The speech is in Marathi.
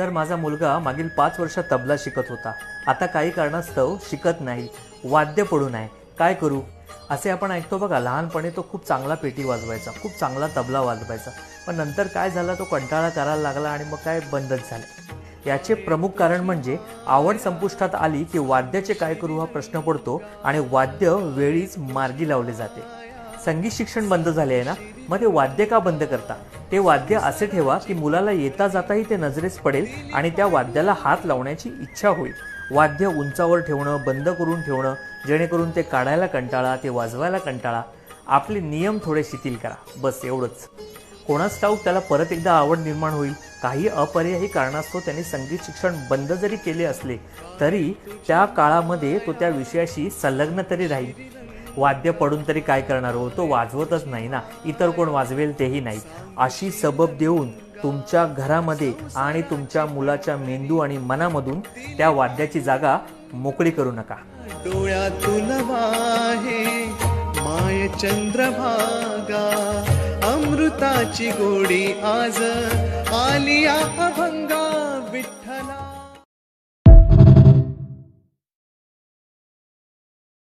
सर, माझा मुलगा मागील 5 वर्ष तबला शिकत होता. आता काही कारणास्तव शिकत नाही. वाद्य पडून आहे. काय करू? असे आपण ऐकतो बघा. लहानपणी तो खूप चांगला पेटी वाजवायचा, खूप चांगला तबला वाजवायचा. पण नंतर काय झालं, तो कंटाळा करायला लागला आणि मग काय बंदच झालं. याचे प्रमुख कारण म्हणजे आवड संपुष्टात आली की वाद्याचे काय करू हा प्रश्न पडतो आणि वाद्य वेळीच मार्गी लावले जाते. संगीत शिक्षण बंद झाले आहे ना, मग ते वाद्य का बंद करता? ते वाद्य असे ठेवा की मुलाला येता जाताही ते नजरेस पडेल आणि त्या वाद्याला हात लावण्याची इच्छा होईल. वाद्य उंचावर ठेवणं, बंद करून ठेवणं, जेणेकरून ते काढायला कंटाळा, ते वाजवायला कंटाळा. आपले नियम थोडे शिथिल करा, बस एवढंच. कोणास ठाऊक त्याला परत एकदा आवड निर्माण होईल. काही अपरिहायी कारणास्तव त्यांनी संगीत शिक्षण बंद जरी केले असले तरी त्या काळामध्ये तो त्या विषयाशी संलग्न तरी राहील. वाद्य पडून तरी काय करणार हो, तो वाजवतच नाही ना, इतर कोण वाजवेल तेही नाही. अशी सबब देऊन तुमच्या घरामध्ये आणि तुमच्या मुलाच्या मेंदू आणि मनामधून त्या वाद्याची जागा मोकळी करू नका. डोळ्यातून वाहे माय चंद्रभागा, अमृताची गोडी आज आलिया अभंगा विठ्ठला.